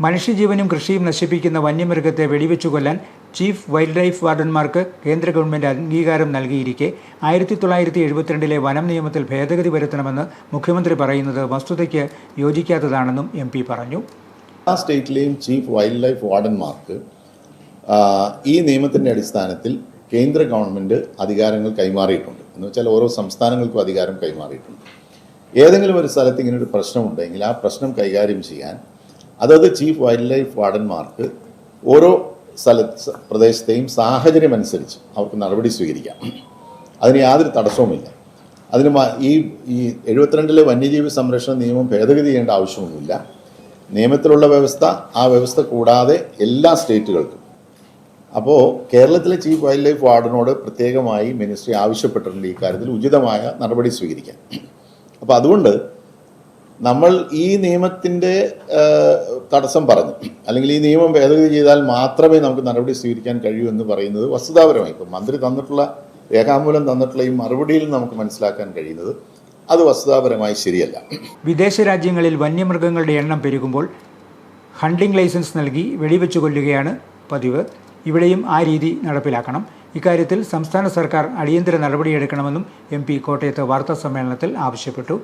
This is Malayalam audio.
മനുഷ്യജീവനും കൃഷിയും നശിപ്പിക്കുന്ന വന്യമൃഗത്തെ വെടിവെച്ചു കൊല്ലാൻ ചീഫ് വൈൽഡ് ലൈഫ് വാർഡന്മാർക്ക് കേന്ദ്ര ഗവൺമെന്റ് അംഗീകാരം നൽകിയിരിക്കെ 1972 വനം നിയമത്തിൽ ഭേദഗതി വരുത്തണമെന്ന് മുഖ്യമന്ത്രി പറയുന്നത് വസ്തുതയ്ക്ക് യോജിക്കാത്തതാണെന്നും MP പറഞ്ഞു. സ്റ്റേറ്റിലെയും ചീഫ് വൈൽഡ് ലൈഫ് വാർഡന്മാർക്ക് ഈ നിയമത്തിൻ്റെ അടിസ്ഥാനത്തിൽ കേന്ദ്ര ഗവൺമെൻറ് അധികാരങ്ങൾ കൈമാറിയിട്ടുണ്ട്. എന്ന് വെച്ചാൽ ഓരോ സംസ്ഥാനങ്ങൾക്കും അധികാരം കൈമാറിയിട്ടുണ്ട്. ഏതെങ്കിലും ഒരു സ്ഥലത്ത് ഇങ്ങനൊരു പ്രശ്നമുണ്ടെങ്കിൽ ആ പ്രശ്നം കൈകാര്യം ചെയ്യാൻ അതത് ചീഫ് വൈൽഡ് ലൈഫ് വാർഡന്മാർക്ക് ഓരോ പ്രദേശത്തെയും സാഹചര്യം അനുസരിച്ച് അവർക്ക് നടപടി സ്വീകരിക്കാം. അതിന് യാതൊരു തടസ്സവുമില്ല. അതിന് ഈ 72 വന്യജീവി സംരക്ഷണ നിയമം ഭേദഗതി ചെയ്യേണ്ട ആവശ്യമൊന്നുമില്ല. നിയമത്തിലുള്ള വ്യവസ്ഥ, ആ വ്യവസ്ഥ കൂടാതെ എല്ലാ സ്റ്റേറ്റുകൾക്കും. അപ്പോൾ കേരളത്തിലെ ചീഫ് വൈൽഡ് ലൈഫ് വാർഡനോട് പ്രത്യേകമായി മിനിസ്ട്രി ആവശ്യപ്പെട്ടിട്ടുണ്ട് ഈ കാര്യത്തിൽ ഉചിതമായ നടപടി സ്വീകരിക്കാൻ. അപ്പോൾ അതുകൊണ്ട് നമ്മൾ ഈ നിയമത്തിൻ്റെ തടസ്സം പറഞ്ഞു, അല്ലെങ്കിൽ ഈ നിയമം ഭേദഗതി ചെയ്താൽ മാത്രമേ നമുക്ക് നടപടി സ്വീകരിക്കാൻ കഴിയൂ എന്ന് പറയുന്നത് വസ്തുതാപരമായി ഇപ്പം മന്ത്രി തന്നിട്ടുള്ള രേഖാമൂലം തന്നിട്ടുള്ള ഈ മറുപടിയിൽ നമുക്ക് മനസ്സിലാക്കാൻ കഴിയുന്നത് അത് വസ്തുതാപരമായി ശരിയല്ല. വിദേശ രാജ്യങ്ങളിൽ വന്യമൃഗങ്ങളുടെ എണ്ണം പെരുകുമ്പോൾ ഹണ്ടിംഗ് ലൈസൻസ് നൽകി വെടിവെച്ചു കൊല്ലുകയാണ് പതിവ്. ഇവിടെയും ആ രീതി നടപ്പിലാക്കണം. ഇക്കാര്യത്തിൽ സംസ്ഥാന സർക്കാർ അടിയന്തര നടപടിയെടുക്കണമെന്നും MP കോട്ടയത്ത് വാർത്താസമ്മേളനത്തിൽ ആവശ്യപ്പെട്ടു.